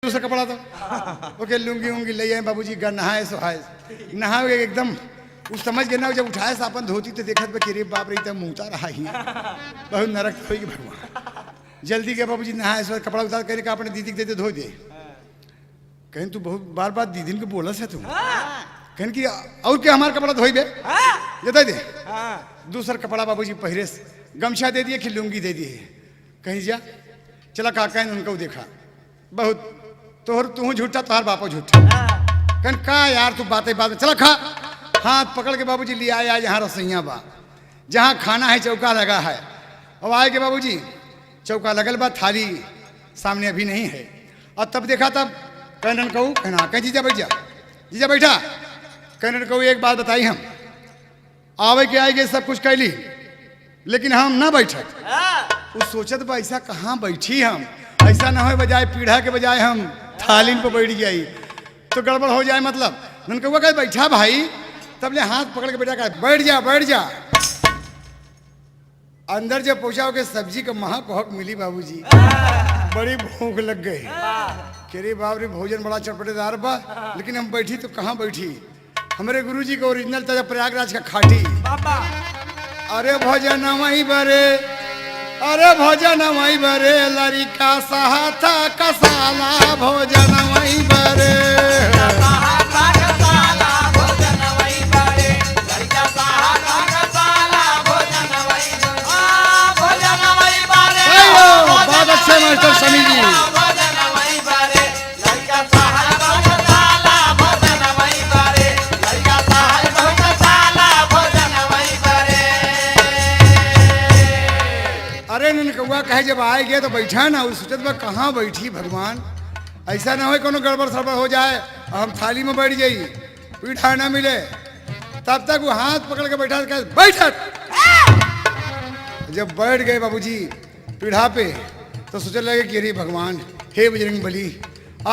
दूसरा कपड़ा था ओके लुंगी उंगी ले आए बाबूजी घर नहाए सोहाए नहा एकदम उस समझ गए ना जब उठाए सापन धोती तो देखत कि रे बाप रे तब मुँहता रहा ही बहुत नरक होगी भगवान जल्दी गए बाबूजी नहाए सो कपड़ा उतार कर अपने दीदी के देते धो दे कहीं तू बहुत बार बार दीदी को बोला से तुम कहीं कि और क्या हमारा कपड़ा धोई बे जता दे दूसरा कपड़ा बाबूजी पहरे गमछा दे दिए कि लुंगी दे दिए कहीं जा चला काका ने उनको देखा बहुत तोहर तू झूठा तोहर बापो झूठा कन का यार तू बातें बात में चला खा हाथ पकड़ के बाबूजी ले आया यहाँ रसोइया बा जहाँ खाना है चौका लगा है और आए के बाबूजी चौका लगल बा थाली सामने अभी नहीं है और तब देखा तब कहन कहूँ कहना कह जीजा बैठ जा जीजा बैठा कहन कहूँ एक बात बताई हम आवे के आएगे सब कुछ कैली लेकिन हम ना बैठक उस सोचत बा ऐसा कहाँ बैठी हम ऐसा ना हो बजाय पीढ़ा के बजाय हम थाली पे बैठ गई तो गड़बड़ हो जाए मतलब उनका वो कहे बैठा भाई तब ले हाथ पकड़ के बैठा कहा बैठ जा अंदर जब पहुंचा के सब्जी का महापहक मिली बाबूजी बड़ी भूख लग गई रे बाप रे भोजन बड़ा चटपटेदार बा लेकिन हम बैठी तो कहाँ बैठी हमारे गुरुजी का ओरिजिनल था प्रयागराज का खाटी अरे भोजन वही बरे अरे भोजन वही बरे लड़का सहाता कसाला भोजन वही बरे बहुत अच्छे मास्टर समी जी कौआ कहे जब आए गए तो बैठा ना उस सोचत में कहाँ बैठी भगवान ऐसा ना हो कोनो गड़बड़ सड़बड़ हो जाए और हम थाली में बैठ जाई पीठा ना मिले तब तक वो हाथ पकड़ के बैठा बैठक जब बैठ गए बाबूजी पीढ़ा पे तो सोचने लगे कि अरे भगवान हे बजरंग बली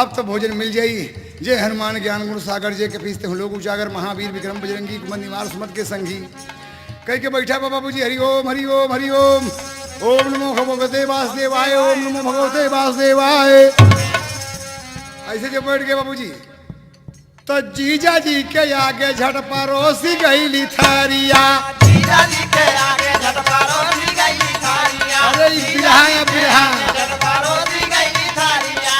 आप तो भोजन मिल जाई जय हनुमान ज्ञान गुण सागर जय के पीसते हूँ लोग उजागर महावीर विक्रम बजरंगी कुमन निवार सुमत के संगी कह के बैठा बाबूजी हरि ओम हरि ओम हरि ओम ओम नमो भगवते वासुदेवाय ओम नमो भगवते वासुदेवाय ऐसे जब बैठ गए बाबूजी तो जीजा जी के आगे झट परोसी गई थारिया जीजा जी के आगे झट परोसी गई थारिया अरे बिरहा बिरहा झट परोसी गई थारिया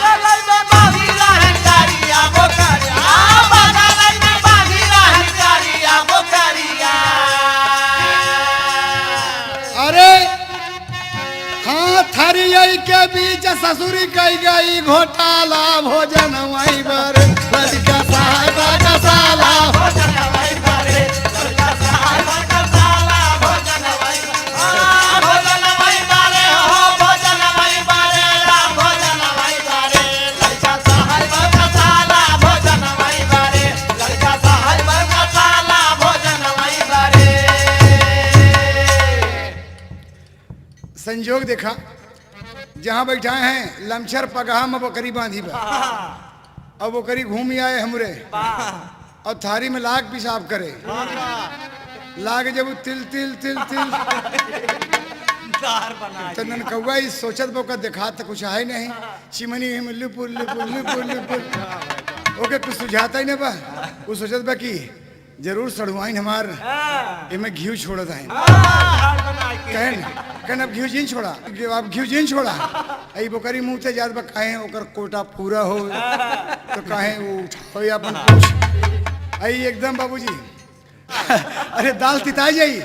बादल में बागी रहे थारिया वो करिया बादल में बागी रहे थारिया वो करिया अरे हाँ थारिया के बीच ससुरी कही गई घोटाला भोजन वही बर लड़का साहब का साला भोजन वही बरे लड़का साहब का साला भोजन वही भोजन वही बरे हो भोजन वही बरे राम भोजन वही बरे लड़का साहब का साला भोजन वही बरे लड़का साहब का साला भोजन वही बरे संजोग देखा जहाँ बैठा हैं लमछर पगहा में बकरी बांधी बा और बकरी घूम आए हमरे और थारी में लाग पेशाब करे लाग जब तिल तिल तिल तिल तो ननकौआ इस सोचत बोका देखा तो कुछ है नहीं चिमनी लुपुर लुपुर लुपुर लुपुर ओके कुछ सुझाता ही ना बा वो सोचत बा कि जरूर सड़ुआइन हमार इमे घी छोड़त है कहन अब घी जिन छोड़ा अब घी जिन छोड़ा आई बकरी मुंह से जात बा कहे ओकर कोटा पूरा हो तो कहे वो उठाओ अपन पूछ आई एकदम बाबूजी अरे दाल तिताई जाई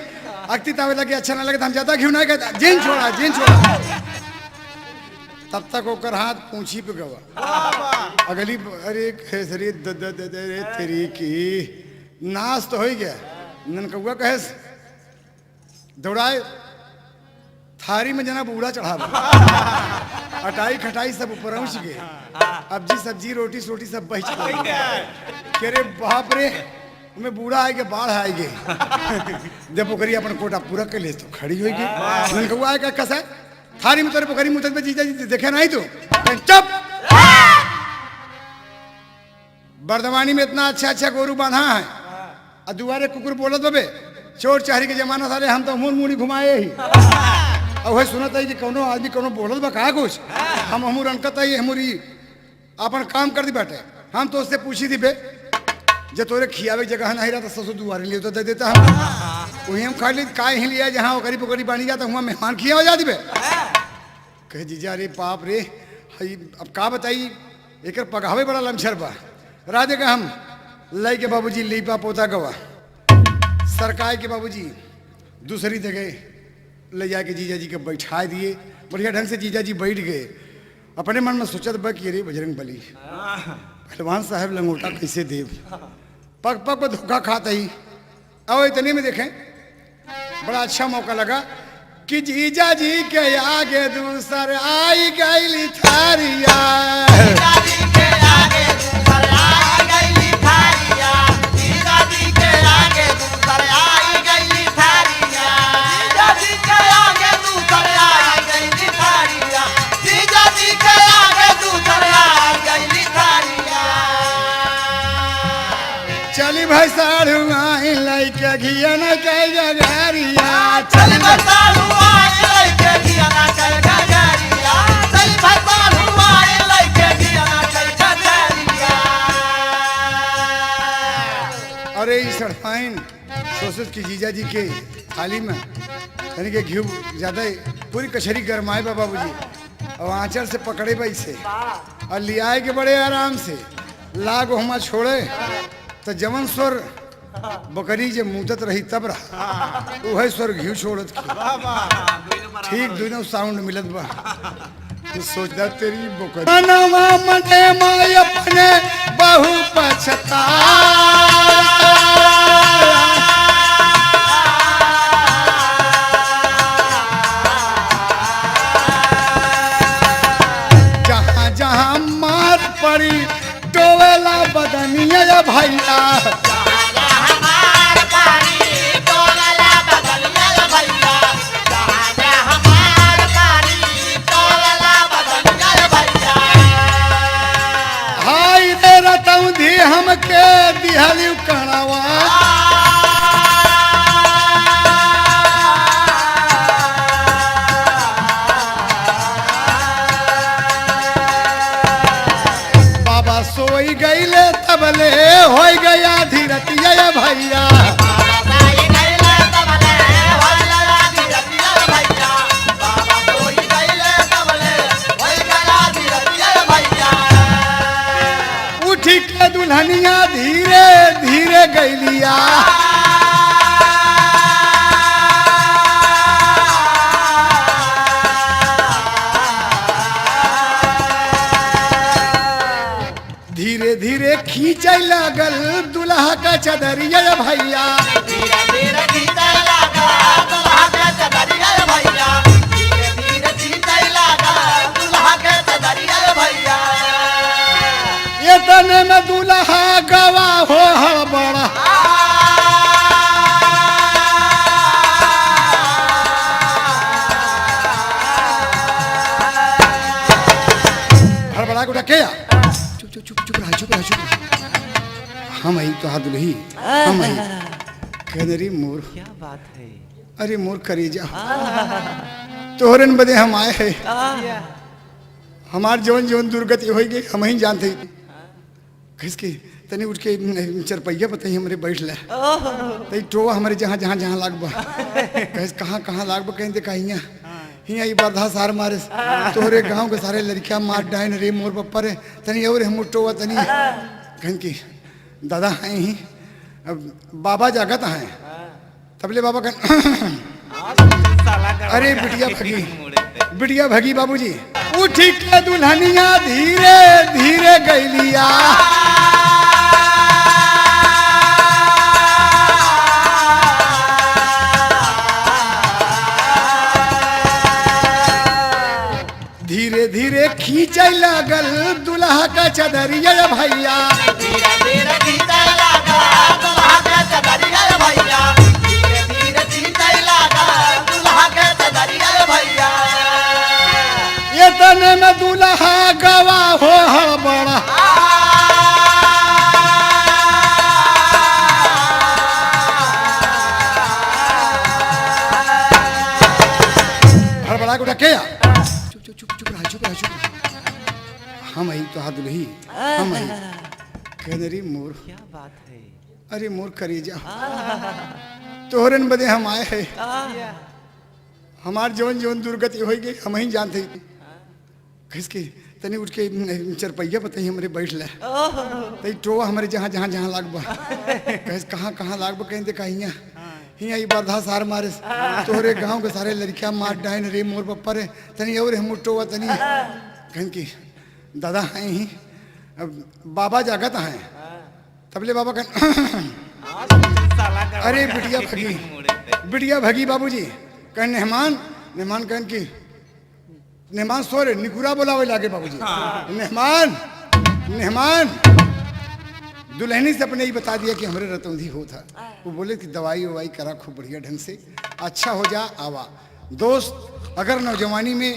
अक्ति तावे लगे अच्छा ना लगे तो हम ज्यादा घी ना कहता जिन छोड़ा तब तक ओकर हाथ पूंछी पे गवा अगली अरे खेसरी रे तेरी की नाश तो हो गया ननकौआ कहे दौड़ाए थारी में जना बूढ़ा चढ़ा अटाई खटाई सब ऊपर पहुंच गए अब जी सब्जी रोटी सोटी सब बच गए रे बाप रे मैं बूढ़ा आएगे बाढ़ आएगे जब पोखरी अपन कोटा पूरा कर ले तो खड़ी होगी ननकौआ आएगा कैसा थारी में तेरे पोखरी मुँह में जीजा जी देखे नहीं तो चुप बर्दवानी में इतना अच्छा अच्छा गोरू बांधा है और दुआरे कुकुर बोलत बबे चोर चारी के जमाना सारे हम तो मुड़ मुड़ी घुमाए ही और वही सुनत है कि कोनो आदमी कोनो बोलत बा का कुछ हम हमू रनकत है हमरी अपन काम कर दी बाटे। हम तो उससे पूछी थी बे जे तोरे खियावे की जगह नहीं रहा तो ससुर दुआरे लिए तो दे देता हम वही हम खा ली का ही लिया जहाँ ओकरी पोकरी बानी जाता हुआ मेहमान खिया हो जाती बे। कहे जीजा रे बाप रे हई अब का बताई एक पगावे बड़ा लमछर बा राजे का हम लई के बाबूजी लीपा पोता गवा सरकार के बाबूजी दूसरी जगह ले जाके जीजा जी के बैठा दिए बढ़िया ढंग से जीजा जी बैठ गए। अपने मन में सोचत बा कि अरे बजरंग बली पहलवान साहब लंगोटा कैसे देव पग पग पर धोखा खाता ही। अब इतने में देखें बड़ा अच्छा मौका लगा कि जीजा जी के आगे दूसर आई गई थारिया चली भाई साढ़ू आई लइके घिया न कई गगरिया चली भाई साढ़ू आई लइके घिया न कई गगरिया चली भाई साढ़ू आई लइके घिया न कई गगरिया। अरे ई सड़फाइन सोचत की जीजा जी के थाली में यानी कि घी ज्यादा पूरी कचहरी गरमाए बा बाबूजी और आंचल से पकड़े बाई से और लियाए के बड़े आराम से लाग हुमा छोड़े तो जवन स्वर बकरी जे मुदत रही तब रहा वही स्वर घी छोड़त ठीक दोनों साउंड मिलत बा तो सोचदा तेरी बकरी मनवा मने माय अपने बहु पछता जहां जहां मार पड़ी टोवेला बदनिया भैया हाय रे रतौधी हमके दिहली कणवा बाबा सोई गईले तबले हो गया धीरतिया भैया उठी के दुल्हनिया धीरे धीरे गईलिया धीरे धीरे खींचे लगल दुल्हा का चदरिया भैया धीरे धीरे खींचे लगा दुल्हा के चदरिया भैया धीरे धीरे खींचे लगा दुल्हा के चदरिया भैया। ये तने में दुल्हा गवा हो बड़ा हड़बड़ा को डकेया चुप चुप चुप चुप रहा चुप रहा चुप रहा हम आई तो दुल्ही हम आई कहने मोर क्या बात है अरे मोर करेजा तोहरन बदे हम आए हैं हमार जवन जवन दुर्गति हो गई हम ही जानते किसके तनी उठ के चरपैया बताई हमरे बैठ ले तई टोवा हमारे जहाँ जहाँ जहाँ लागबा कहे कहाँ कहाँ लागबा कहते कहिया हिया ई बरधा सार मारे तोहरे गांव के सारे लड़कियां मार डाइन रे मोर पप्पा रे तनी और हम टोवा तनी कहन की दादा हैं ही बाबा जागत हैं तबले बाबा कह अरे बिटिया भगी बाबूजी उठी के दुल्हनिया धीरे धीरे गईलिया धीरे धीरे खींचे लगल दुल्हा का चदरिया भैया धीरे धीरे खींचे लगा दुल्हा के चदरिया भैया धीरे धीरे खींचे लगा दुल्हा के चदरिया भैया। ये तने में दुल्हा गवा हो बड़ा हड़बड़ा को डकेया चुप चुप चुप चुप रहा चुप रहा चुप हम ही तो दुल्ही हम ही कहने रे मोर क्या बात है। अरे मोर करेजा तोहरन बदे हम आए हैं हमार जवन जवन दुर्गति हो गई हम ही जानते कस के तनी उठ के चरपैया बताई हमरे बैठ ले तई टोवा हमारे जहाँ जहाँ जहाँ लागबा कस कहाँ कहाँ लागबा कहीं देखा हिया बरधा सार मारे तोहरे गांव के सारे लड़कियां मार डाइन रे मोर पप्पा रे तनी और हम टोवा तनी कहीं की दादा हैं ही बाबा जागत हैं तबले बाबा कह अरे बिटिया भगी बाबूजी कह मेहमान मेहमान कहन की मेहमान सोरे निकुरा बोलावे लागे बाबूजी मेहमान मेहमान दुल्हनी से अपने ही बता दिया कि हमारे रतौंधी हो था वो बोले कि दवाई ववाई करा खूब बढ़िया ढंग से अच्छा हो जा आवा दोस्त अगर नौजवानी में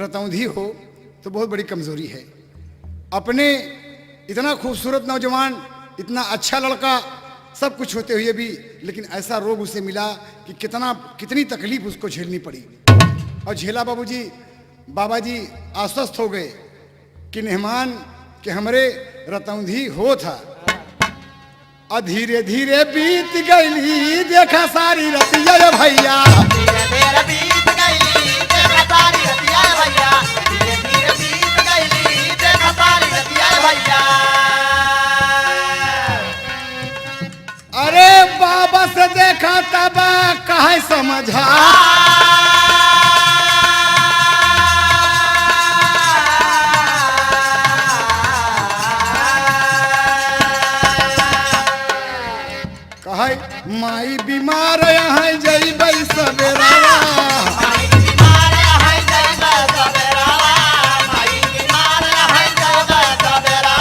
रतौंधी हो तो बहुत बड़ी कमजोरी है अपने इतना खूबसूरत नौजवान इतना अच्छा लड़का सब कुछ होते हुए भी लेकिन ऐसा रोग उसे मिला कि कितनी तकलीफ उसको झेलनी पड़ी और झेला बाबूजी बाबा जी आश्वस्त हो गए कि मेहमान के हमरे रतौंधी हो था और धीरे धीरे बीत गई देखा सारी रतिया भैया धीरे धीरे बीत गई देखा सारी रतिया भैया धीरे धीरे बीत गई देखा सारी रतिया भैया। अरे बाबा से देखा तब कहे समझा माई बीमार है जइबै सवेरा माई बीमार है जइबै सवेरा माई बीमार है जइबै सवेरा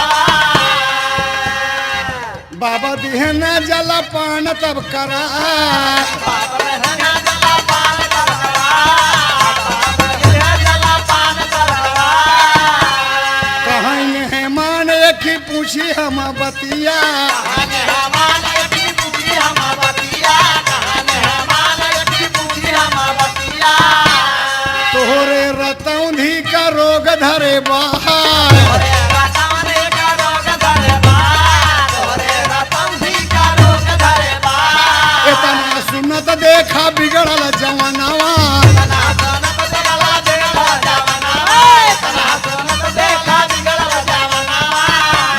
बाबा दिहन जला पान तब करा बाबा दिहन जला पान तब करा बाबा दिहन जला पान तब करा कहाँ मेहमान एक ही पूछी हम बतिया तोहरे रतौंधी का रोग धरे बाहर इतना सुनत देखा बिगड़ल जवानवा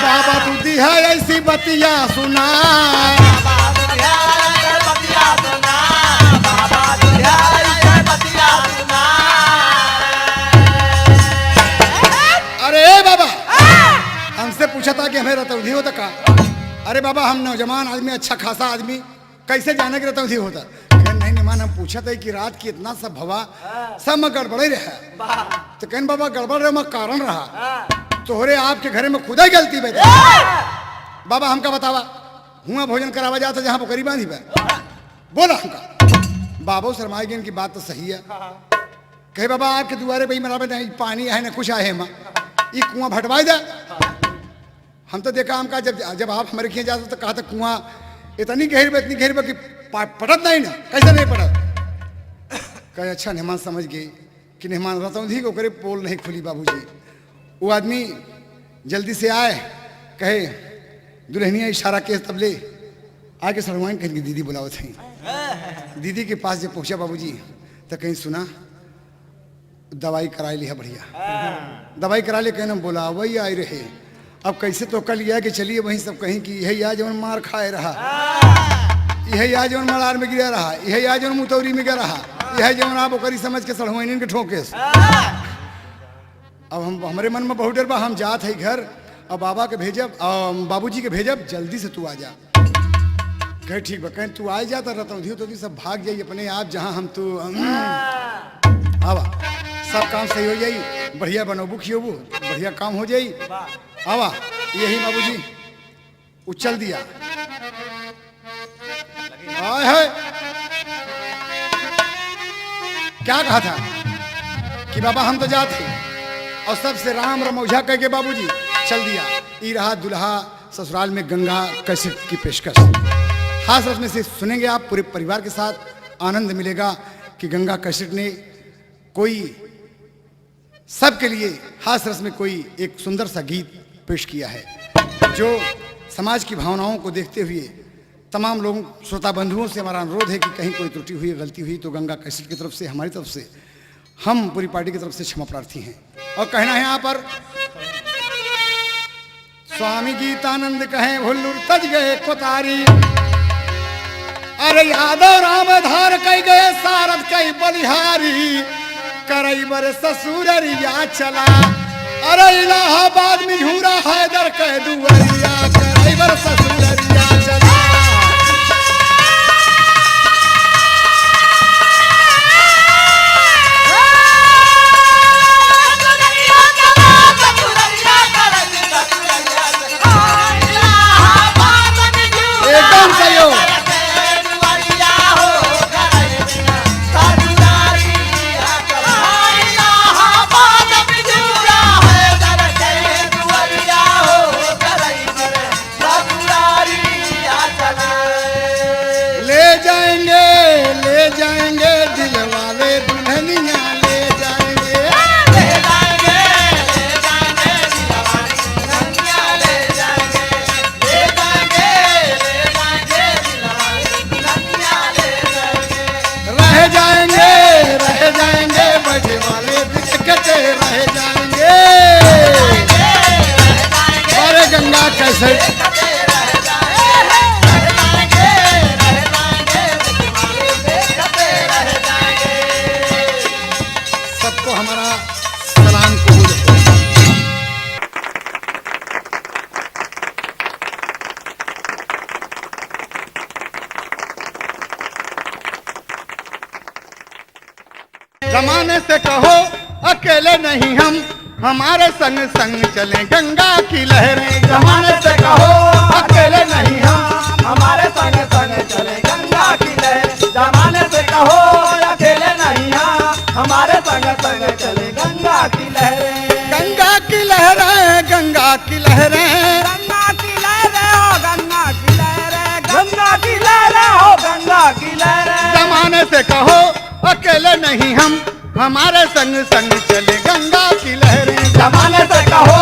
बाबा तू दिहा ऐसी बतिया सुना हमसे पूछा था कि हमें रतौंधी होता का अरे बाबा हम नौजवान आदमी अच्छा खासा आदमी कैसे जाने के रतौंधी होता नहीं निमान हम पूछा था कि रात की इतना सब भवा सब में गड़बड़े रहा तो कहन बाबा गड़बड़ रहे कारण रहा तोहरे आपके घरे में खुदा ही गलती बैठे बाबा हमका बतावा हुआ भोजन करावा जाता जहाँ पोखरी बांधी बोला हमका बाबू शर्मा की बात तो सही है कहे बाबा आपके दुआरे पे मरा नहीं पानी है ना कुछ है माँ ये कुआं भटवाई दे हम तो देखा हमका जब आप हमारे खिए जाते तो कहा था कुआं इतनी गहरी कि पटत नहीं ना कैसे नहीं पटत कहे अच्छा मेहमान समझ गए कि मेहमान रतौंधी को करे पोल नहीं खुली बाबूजी वो आदमी जल्दी से आए कहे दुल्हनिया इशारा के तबले आके सड़वाइन कहीं दीदी बुलाओ थी दीदी के पास जब पहुंचा बाबूजी तो कहीं सुना दवाई करा लिया बढ़िया दवाई करा ले कहना बोला वही आए रहे अब कैसे तो कल लिया कि चलिए वहीं सब कहीं कि यही आज जवन मार खाए रहा यही आज जवन मलार में गिरा रहा यही आज जवन मुतौरी में गिरा रहा यही जवन आप ओकरी समझ के सड़वाइन के ठोके अब हम हमारे मन में बहुत डर बा हम जात है घर अब बाबा के भेजब बाबूजी के भेजब जल्दी से तू आ जा कहे ठीक बा कहीं तू आ जा तो रतौंधी तो सब भाग जाइए अपने आप जहाँ हम तो आवा सब काम सही हो जाई बढ़िया बनोबू खियोबू बढ़िया काम हो जाई आवा यही बाबूजी उछल दिया आए है क्या कहा था कि बाबा हम तो जाते और सबसे राम रमौझा कह के बाबूजी चल दिया ई रहा दुल्हा ससुराल में गंगा कैसेट की पेशकश खास उसमें से सुनेंगे आप पूरे परिवार के साथ आनंद मिलेगा कि गंगा कैसेट ने कोई सबके लिए हास रस में कोई एक सुंदर सा गीत पेश किया है जो समाज की भावनाओं को देखते हुए तमाम लोगों श्रोता बंधुओं से हमारा अनुरोध है कि कहीं कोई त्रुटि हुई गलती हुई तो गंगा कैसेट की तरफ से हमारी तरफ से हम पूरी पार्टी की तरफ से क्षमा प्रार्थी हैं। और कहना है यहाँ पर स्वामी गीतानंद कहें भुल्लुर तज गए कोतारी, अरे यादव राम धार कई गए सारद कई बलिहारी, करई बर ससुररिया चला, अरे इलाहाबाद में झूरा हैदर कह दुआरिया, करई बर ससुररिया चला। एकदम सही हो। ले जाएंगे दिल वाले दुल्हनिया ले जाएंगे, ले जाएंगे दिल वाले दुल्हनिया ले जाएंगे, ले जाएंगे दिल वाले दुल्हनिया ले जाएंगे। रह जाएंगे बड़े वाले दिक्कते रह जाएंगे, अरे गंगा कैसे हमारा सलाम कबूल हो। जमाने से कहो अकेले नहीं हम, हमारे संग संग चलें गंगा की लहरें। जमाने से कहो अकेले नहीं हम, हमारे संग संग चलें गंगा की लहरें। जमाने से कहो अकेले नहीं हम, हमारे संग संग चले गंगा की लहरें। गंगा की लहरें, गंगा की लहरें, गंगा की लहरें हो गंगा की लहरें, गंगा की लहरें हो गंगा की लहरें। जमाने से कहो अकेले नहीं हम, हमारे संग संग चले गंगा की लहरें। जमाने से कहो